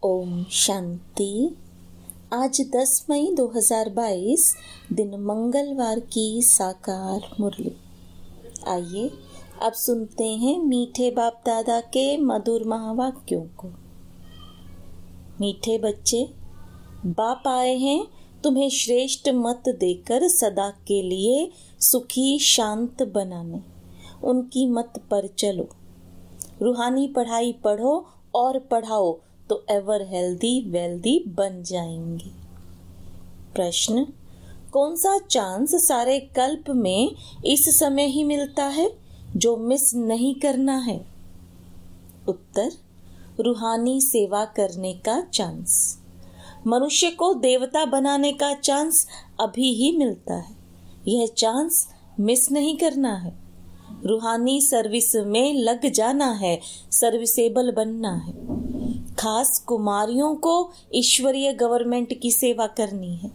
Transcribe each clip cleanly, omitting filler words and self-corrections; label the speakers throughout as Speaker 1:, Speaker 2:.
Speaker 1: ओम शांति। आज 10 मई 2022 दिन मंगलवार की साकार मुरली। आइए अब सुनते हैं मीठे बाप दादा के मधुर महावाक्यों को। मीठे बच्चे, बाप आए हैं तुम्हें श्रेष्ठ मत देकर सदा के लिए सुखी शांत बनाने। उनकी मत पर चलो, रूहानी पढ़ाई पढ़ो और पढ़ाओ तो एवर हेल्दी वेल्दी बन जाएंगे। प्रश्न, कौन सा चांस सारे कल्प में इस समय ही मिलता है जो मिस नहीं करना है? उत्तर, रूहानी सेवा करने का चांस। मनुष्य को देवता बनाने का चांस अभी ही मिलता है। यह चांस मिस नहीं करना है। रूहानी सर्विस में लग जाना है, सर्विसेबल बनना है। खास कुमारियों को ईश्वरीय गवर्नमेंट की सेवा करनी है।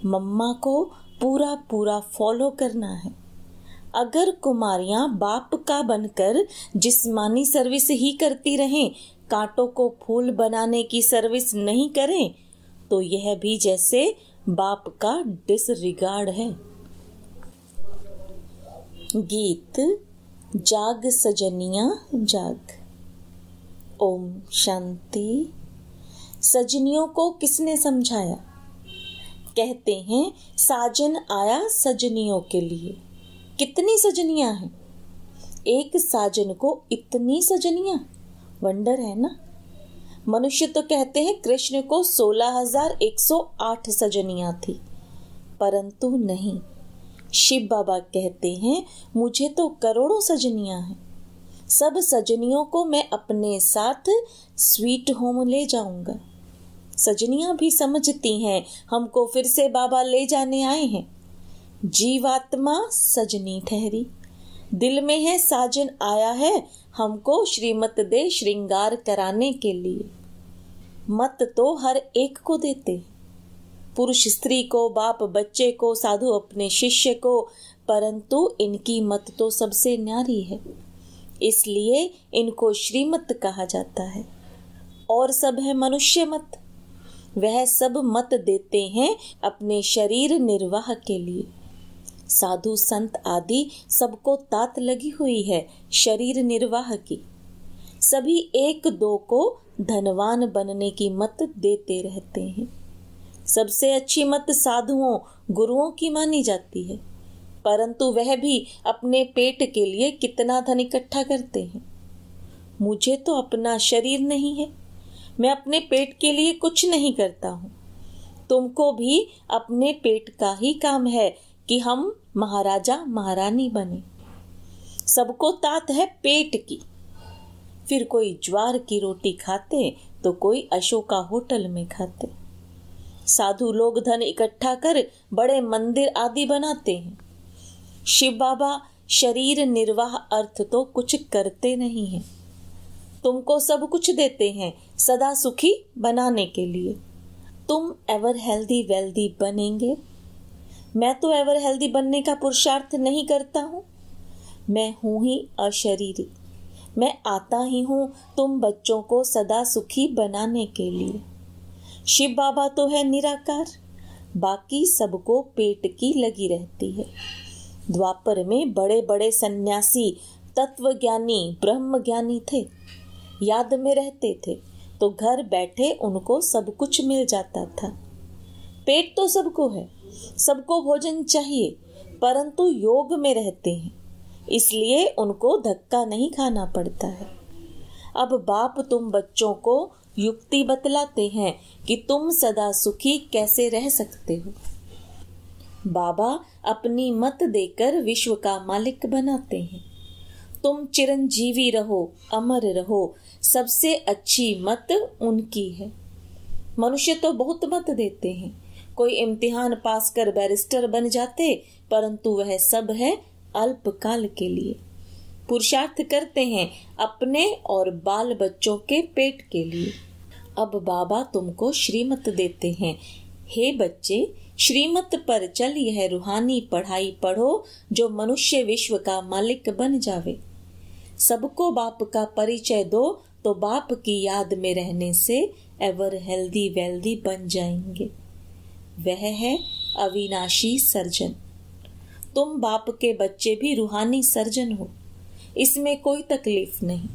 Speaker 1: मम्मा को पूरा पूरा फॉलो करना है। अगर कुमारियां बाप का बनकर जिस्मानी सर्विस ही करती रहें, कांटों को फूल बनाने की सर्विस नहीं करें, तो यह भी जैसे बाप का डिसरिगार्ड है। गीत जाग सजनिया जाग। ओम शांति। सजनियों को किसने समझाया? कहते हैं साजन आया सजनियों के लिए। कितनी सजनियां हैं? एक साजन को इतनी सजनियां, वंडर है ना। मनुष्य तो कहते हैं कृष्ण को 16,108 सजनियां थी, परंतु नहीं, शिव बाबा कहते हैं मुझे तो करोड़ों सजनियां हैं। सब सजनियों को मैं अपने साथ स्वीट होम ले जाऊंगा। सजनियां भी समझती हैं हमको फिर से बाबा ले जाने आए हैं। जीवात्मा सजनी ठहरी, दिल में है साजन आया है हमको श्रीमत दे श्रृंगार कराने के लिए। मत तो हर एक को देते, पुरुष स्त्री को, बाप बच्चे को, साधु अपने शिष्य को, परंतु इनकी मत तो सबसे न्यारी है, इसलिए इनको श्रीमत कहा जाता है। और सब है मनुष्य मत। वह सब मत देते हैं अपने शरीर निर्वाह के लिए। साधु संत आदि सबको तात लगी हुई है शरीर निर्वाह की। सभी एक दो को धनवान बनने की मत देते रहते हैं। सबसे अच्छी मत साधुओं गुरुओं की मानी जाती है, परंतु वह भी अपने पेट के लिए कितना धन इकट्ठा करते हैं। मुझे तो अपना शरीर नहीं है, मैं अपने पेट के लिए कुछ नहीं करता हूँ। तुमको भी अपने पेट का ही काम है कि हम महाराजा महारानी बने। सबको तात है पेट की। फिर कोई ज्वार की रोटी खाते तो कोई अशोका होटल में खाते। साधु लोग धन इकट्ठा कर बड़े मंदिर आदि बनाते हैं। शिव बाबा शरीर निर्वाह अर्थ तो कुछ करते नहीं हैं। तुमको सब कुछ देते हैं सदा सुखी बनाने के लिए। तुम एवर हेल्दी वेल्दी बनेंगे। मैं तो एवर हेल्दी बनने का पुरुषार्थ नहीं करता हूँ। मैं हूँ ही अशरीरी। मैं आता ही हूँ तुम बच्चों को सदा सुखी बनाने के लिए। शिव बाबा तो है निराकार, बाकी सबको पेट की लगी रहती है। द्वापर में बड़े बड़े सन्यासी तत्वज्ञानी ब्रह्म ज्ञानी थे, याद में रहते थे तो घर बैठे उनको सब कुछ मिल जाता था। पेट तो सबको है, सबको भोजन चाहिए, परंतु योग में रहते हैं, इसलिए उनको धक्का नहीं खाना पड़ता है। अब बाप तुम बच्चों को युक्ति बतलाते हैं कि तुम सदा सुखी कैसे रह सकते हो। बाबा अपनी मत देकर विश्व का मालिक बनाते हैं। तुम चिरंजीवी रहो, अमर रहो, सबसे अच्छी मत उनकी है। मनुष्य तो बहुत मत देते हैं। कोई इम्तिहान पास कर बैरिस्टर बन जाते, परंतु वह सब है अल्पकाल के लिए। पुरुषार्थ करते हैं अपने और बाल बच्चों के पेट के लिए। अब बाबा तुमको श्रीमत देते हैं, हे बच्चे श्रीमत पर चल, यह रूहानी पढ़ाई पढ़ो जो मनुष्य विश्व का मालिक बन जावे। सबको बाप का परिचय दो तो बाप की याद में रहने से एवर हेल्दी वेल्दी बन जाएंगे। वह है अविनाशी सर्जन। तुम बाप के बच्चे भी रूहानी सर्जन हो, इसमें कोई तकलीफ नहीं।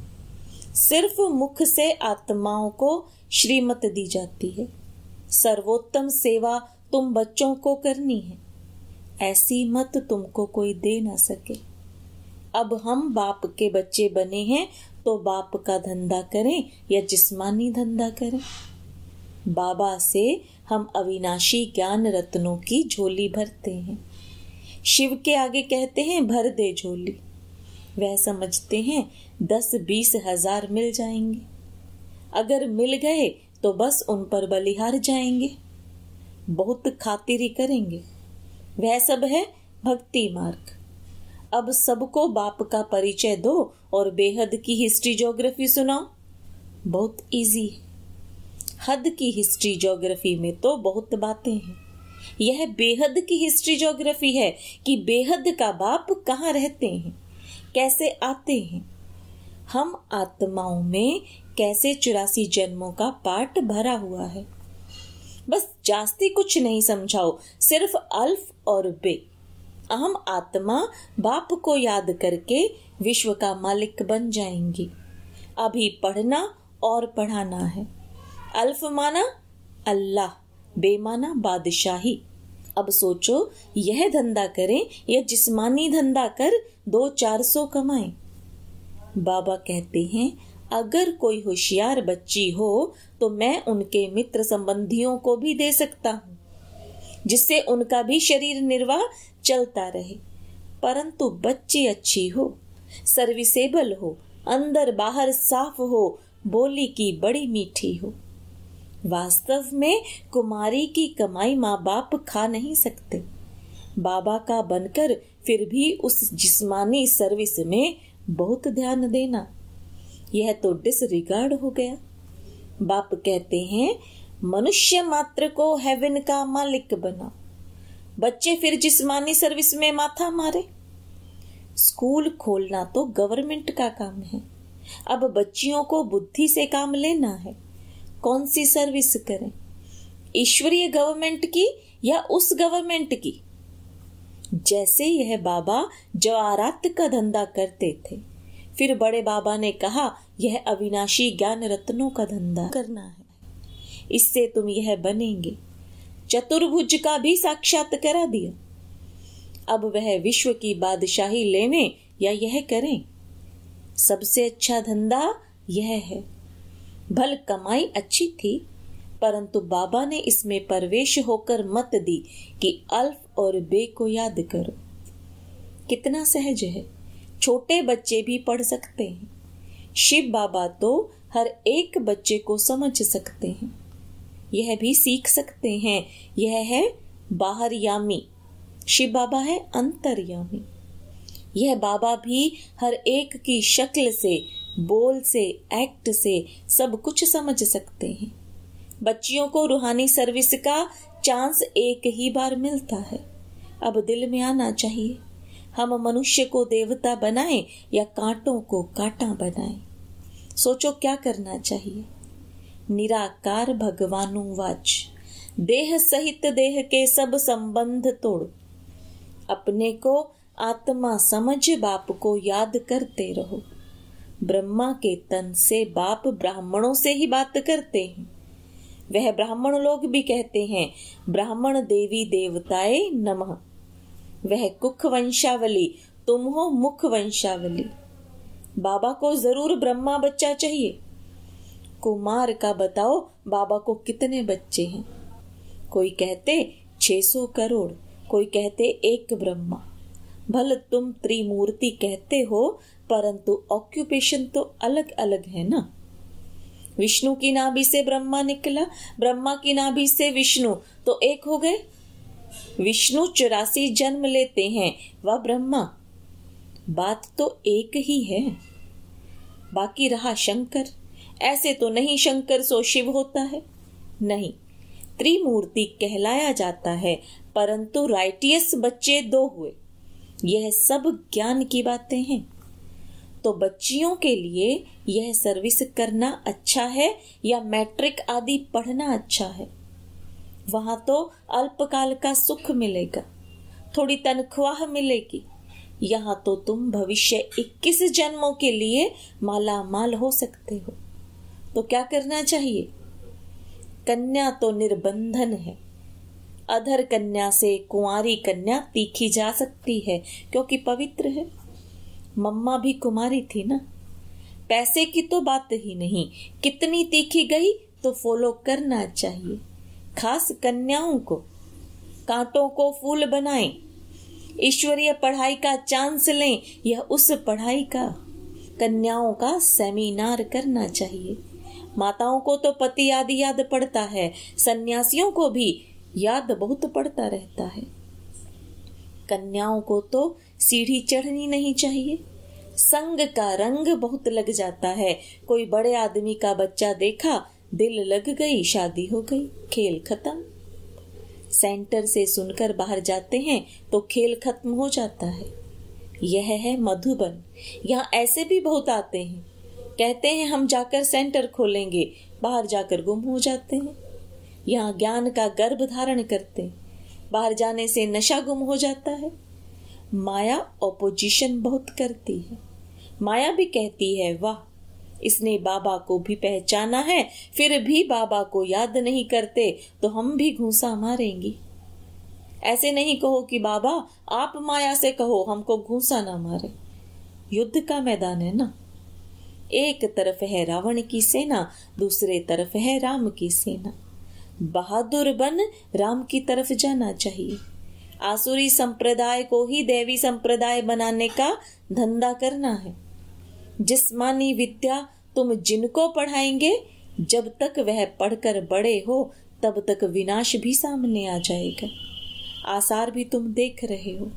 Speaker 1: सिर्फ मुख से आत्माओं को श्रीमत दी जाती है। सर्वोत्तम सेवा तुम बच्चों को करनी है, ऐसी मत तुमको कोई दे ना सके। अब हम बाप के बच्चे बने हैं तो बाप का धंधा करें या जिस्मानी धंधा करें। बाबा से हम अविनाशी ज्ञान रत्नों की झोली भरते हैं। शिव के आगे कहते हैं भर दे झोली। वह समझते हैं 10-20 हजार मिल जाएंगे। अगर मिल गए तो बस उन पर बलिहार जाएंगे, बहुत खातिरी करेंगे। वह सब है भक्ति मार्ग। अब सबको बाप का परिचय दो और बेहद की हिस्ट्री ज्योग्राफी सुनाओ। बहुत इजी है। हद की हिस्ट्री ज्योग्राफी में तो बहुत बातें हैं। यह बेहद की हिस्ट्री ज्योग्राफी है कि बेहद का बाप कहाँ रहते हैं, कैसे आते हैं। हम आत्माओं में कैसे 84 जन्मों का पाठ भरा हुआ है। बस जास्ती कुछ नहीं समझाओ, सिर्फ अल्फ और बे। अहम आत्मा बाप को याद करके विश्व का मालिक बन जाएंगी। अभी पढ़ना और पढ़ाना है। अल्फ माना अल्लाह, बे माना बादशाही। अब सोचो, यह धंधा करें या जिस्मानी धंधा कर 200-400 कमाएं। बाबा कहते हैं अगर कोई होशियार बच्ची हो तो मैं उनके मित्र संबंधियों को भी दे सकता हूँ, जिससे उनका भी शरीर निर्वाह चलता रहे। परंतु बच्ची अच्छी हो, सर्विसेबल हो, अंदर बाहर साफ हो, बोली की बड़ी मीठी हो। वास्तव में कुमारी की कमाई माँ बाप खा नहीं सकते। बाबा का बनकर फिर भी उस जिस्मानी सर्विस में बहुत ध्यान देना, यह तो डिसरिगार्ड हो गया। बाप कहते हैं मनुष्य मात्र को हेवन का मालिक बना। बच्चे फिर जिस्मानी सर्विस में माथा मारे। स्कूल खोलना तो गवर्नमेंट का काम है। अब बच्चियों को बुद्धि से काम लेना है। कौन सी सर्विस करें, ईश्वरीय गवर्नमेंट की या उस गवर्नमेंट की? जैसे यह बाबा जवाहरात का धंधा करते थे, फिर बड़े बाबा ने कहा यह अविनाशी ज्ञान रत्नों का धंधा करना है, इससे तुम यह बनेंगे। चतुर्भुज का भी साक्षात करा दिया। अब वह विश्व की बादशाही लेवें या यह करें? सबसे अच्छा धंधा यह है। भल कमाई अच्छी थी, परंतु बाबा ने इसमें प्रवेश होकर मत दी कि अल्फ और बे को याद करो। कितना सहज है, छोटे बच्चे भी पढ़ सकते हैं। शिव बाबा तो हर एक बच्चे को समझ सकते हैं, यह भी सीख सकते हैं। यह है बाहरयामी, शिव बाबा है अंतर्यामी। यह बाबा भी हर एक की शक्ल से, बोल से, एक्ट से सब कुछ समझ सकते हैं। बच्चियों को रूहानी सर्विस का चांस एक ही बार मिलता है। अब दिल में आना चाहिए, हम मनुष्य को देवता बनाएं या कांटों को कांटा बनाएं। सोचो क्या करना चाहिए। निराकार भगवानु वाच, देह सहित देह के सब संबंध तोड़। अपने को आत्मा समझ बाप को याद करते रहो। ब्रह्मा के तन से बाप ब्राह्मणों से ही बात करते हैं। वह ब्राह्मण लोग भी कहते हैं ब्राह्मण देवी देवताए नमः। वह कुख वंशावली, तुम हो मुख वंशावली। बाबा को जरूर ब्रह्मा बच्चा चाहिए। कुमार का बताओ बाबा को कितने बच्चे हैं? कोई कहते 600 करोड़, कोई कहते 1 ब्रह्मा। भल तुम त्रिमूर्ति कहते हो, परंतु ऑक्यूपेशन तो अलग अलग है ना। विष्णु की नाभि से ब्रह्मा निकला, ब्रह्मा की नाभि से विष्णु, तो एक हो गए। विष्णु 84 जन्म लेते हैं, वह ब्रह्मा। बात तो एक ही है। बाकी रहा शंकर। ऐसे तो नहीं शंकर सो शिव होता है, नहीं, त्रिमूर्ति कहलाया जाता है, परंतु राइटियस बच्चे 2 हुए। यह सब ज्ञान की बातें हैं। तो बच्चियों के लिए यह सर्विस करना अच्छा है या मैट्रिक आदि पढ़ना अच्छा है? वहां तो अल्पकाल का सुख मिलेगा, थोड़ी तनख्वाह मिलेगी। यहाँ तो तुम भविष्य 21 जन्मों के लिए माला माल हो सकते हो। तो क्या करना चाहिए? कन्या तो निर्बंधन है। अधर कन्या से कुंवारी कन्या तीखी जा सकती है क्योंकि पवित्र है। मम्मा भी कुमारी थी ना। पैसे की तो बात ही नहीं, कितनी तीखी गई तो फॉलो करना चाहिए। खास कन्याओं को कांटों को फूल बनाएं, ईश्वरीय पढ़ाई का चांस लें, यह उस पढ़ाई का। कन्याओं का सेमिनार करना चाहिए। माताओं को तो पति आदि याद पड़ता है, सन्यासियों को भी याद बहुत पड़ता रहता है। कन्याओं को तो सीढ़ी चढ़नी नहीं चाहिए। संग का रंग बहुत लग जाता है। कोई बड़े आदमी का बच्चा देखा, दिल लग गई, शादी हो गई, खेल खत्म। सेंटर से सुनकर बाहर जाते हैं तो खेल खत्म हो जाता है। यह है मधुबन। यहाँ ऐसे भी बहुत आते हैं, कहते हैं हम जाकर सेंटर खोलेंगे, बाहर जाकर गुम हो जाते हैं। यहाँ ज्ञान का गर्भ धारण करते हैं, बाहर जाने से नशा गुम हो जाता है। माया ऑपोजिशन बहुत करती है। माया भी कहती है वाह, इसने बाबा को भी पहचाना है, फिर भी बाबा को याद नहीं करते तो हम भी घूंसा मारेंगी। ऐसे नहीं कहो कि बाबा आप माया से कहो हमको घूंसा ना मारे। युद्ध का मैदान है ना। एक तरफ है रावण की सेना, दूसरे तरफ है राम की सेना। बहादुर बन राम की तरफ जाना चाहिए। आसुरी संप्रदाय को ही देवी संप्रदाय बनाने का धंधा करना है। जिस्मानी विद्या तुम जिनको पढ़ाएंगे, जब तक वह पढ़कर बड़े हो तब तक विनाश भी सामने आ जाएगा। आसार भी तुम देख रहे हो।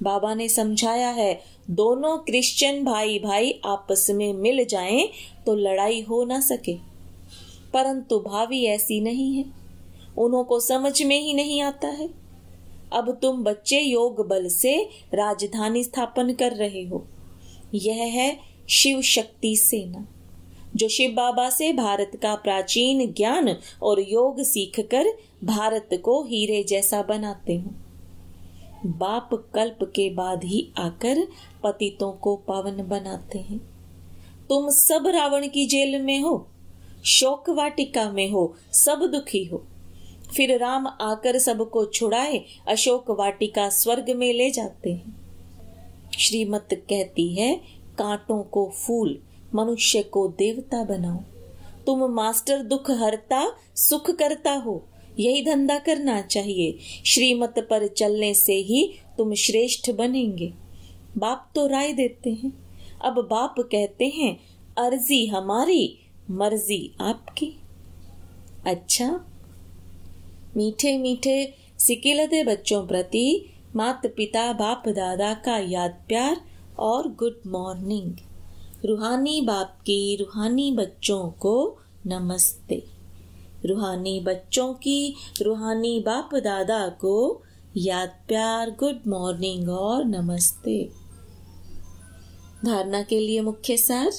Speaker 1: बाबा ने समझाया है, दोनों क्रिश्चियन भाई भाई आपस में मिल जाएं तो लड़ाई हो ना सके, परंतु भावी ऐसी नहीं है, उन्हों को समझ में ही नहीं आता है। अब तुम बच्चे योग बल से राजधानी स्थापन कर रहे हो। यह है शिव शक्ति सेना, जो शिव बाबा से भारत का प्राचीन ज्ञान और योग सीखकर भारत को हीरे जैसा बनाते हो। बाप कल्प के बाद ही आकर पतितों को पावन बनाते हैं। तुम सब रावण की जेल में हो, शोक वाटिका में हो, सब दुखी हो। फिर राम आकर सबको छुड़ाए, अशोक वाटिका स्वर्ग में ले जाते हैं। श्रीमत कहती है, कांटों को फूल, मनुष्य को देवता बनाओ। तुम मास्टर दुख हरता सुख करता हो, यही धंधा करना चाहिए। श्रीमत पर चलने से ही तुम श्रेष्ठ बनेंगे। बाप तो राय देते हैं, अब बाप कहते हैं अर्जी हमारी मर्जी आपकी। अच्छा, मीठे मीठे सिकिलते बच्चों प्रति माता पिता बाप दादा का याद प्यार और गुड मॉर्निंग। रूहानी बाप की रूहानी बच्चों को नमस्ते। रूहानी बच्चों की रूहानी बाप दादा को याद प्यार, गुड मॉर्निंग और नमस्ते। धारणा के लिए मुख्य सार,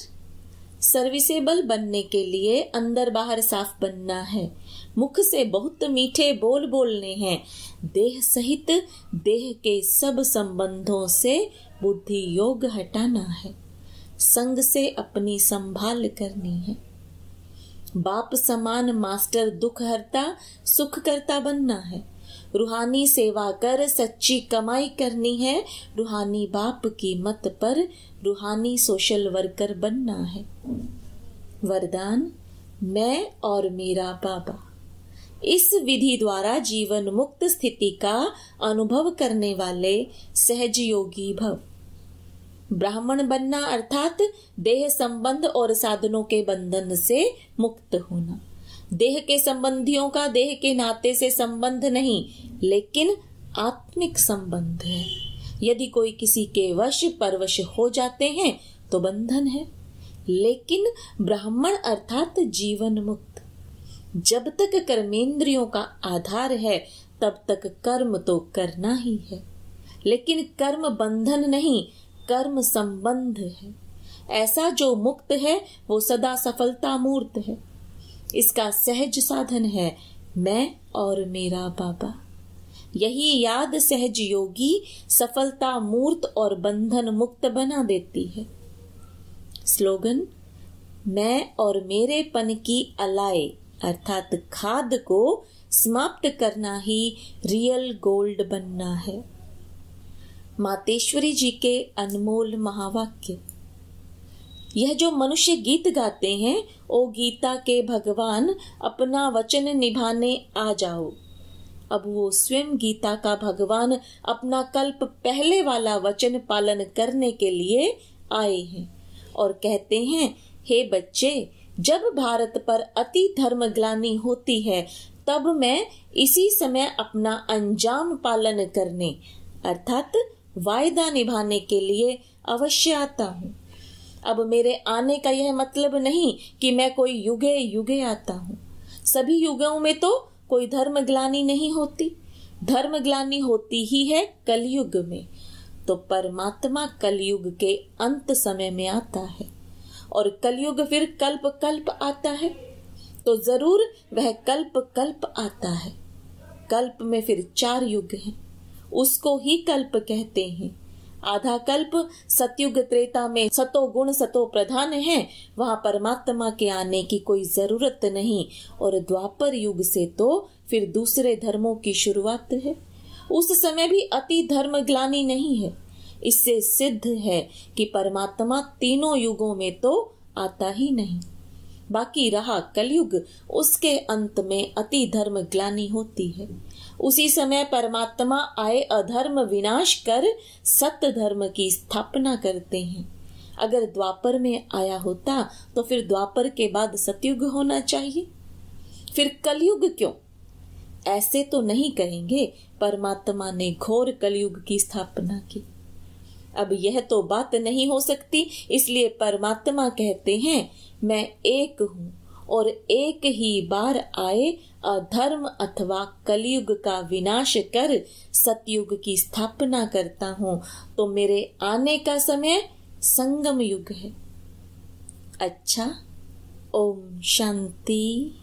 Speaker 1: सर्विसेबल बनने के लिए अंदर बाहर साफ बनना है। मुख से बहुत मीठे बोल बोलने हैं। देह सहित देह के सब संबंधों से बुद्धि योग हटाना है। संग से अपनी संभाल करनी है। बाप समान मास्टर दुख हरता सुख करता बनना है। रूहानी सेवा कर सच्ची कमाई करनी है। रूहानी बाप की मत पर रूहानी सोशल वर्कर बनना है। वरदान, मैं और मेरा बाबा। इस विधि द्वारा जीवन मुक्त स्थिति का अनुभव करने वाले सहज योगी भव। ब्राह्मण बनना अर्थात देह संबंध और साधनों के बंधन से मुक्त होना। देह के संबंधियों का देह के नाते से संबंध नहीं, लेकिन आत्मिक संबंध है। यदि कोई किसी के वश परवश हो जाते हैं तो बंधन है, लेकिन ब्राह्मण अर्थात जीवन मुक्त। जब तक कर्मेंद्रियों का आधार है तब तक कर्म तो करना ही है, लेकिन कर्म बंधन नहीं, कर्म संबंध है। ऐसा जो मुक्त है वो सदा सफलता मूर्त है। इसका सहज साधन है मैं और मेरा बाबा। यही याद सहज योगी सफलता मूर्त और बंधन मुक्त बना देती है। स्लोगन, मैं और मेरेपन की अलाए अर्थात खाद को समाप्त करना ही रियल गोल्ड बनना है। मातेश्वरी जी के अनमोल महावाक्य। यह जो मनुष्य गीत गाते हैं, ओ गीता के भगवान अपना वचन निभाने आ जाओ। अब वो स्वयं गीता का भगवान अपना कल्प पहले वाला वचन पालन करने के लिए आए हैं और कहते हैं, हे बच्चे, जब भारत पर अति धर्म ग्लानि होती है तब मैं इसी समय अपना अंजाम पालन करने अर्थात वायदा निभाने के लिए अवश्य आता हूँ। अब मेरे आने का यह मतलब नहीं कि मैं कोई युगे युगे आता हूँ। सभी युगों में तो कोई धर्म ग्लानि नहीं होती। धर्म ग्लानि होती ही है कलयुग में। तो परमात्मा कलयुग के अंत समय में आता है और कलयुग फिर कल्प कल्प आता है। तो जरूर वह कल्प कल्प आता है। कल्प में फिर 4 युग हैं, उसको ही कल्प कहते हैं। आधा कल्प सतयुग त्रेता में सतो गुण सतो प्रधान है, वहां परमात्मा के आने की कोई जरूरत नहीं। और द्वापर युग से तो फिर दूसरे धर्मों की शुरुआत है। उस समय भी अति धर्म ग्लानि नहीं है। इससे सिद्ध है कि परमात्मा तीनों युगों में तो आता ही नहीं। बाकी रहा कलयुग, उसके अंत में अति धर्म ग्लानि होती है। उसी समय परमात्मा आए अधर्म विनाश कर सत्य धर्म की स्थापना करते हैं। अगर द्वापर में आया होता तो फिर द्वापर के बाद सतयुग होना चाहिए, फिर कलयुग क्यों? ऐसे तो नहीं कहेंगे परमात्मा ने घोर कलयुग की स्थापना की। अब यह तो बात नहीं हो सकती, इसलिए परमात्मा कहते हैं, मैं एक हूँ और एक ही बार आए अधर्म अथवा कलयुग का विनाश कर सतयुग की स्थापना करता हूँ। तो मेरे आने का समय संगम युग है। अच्छा, ओम शांति।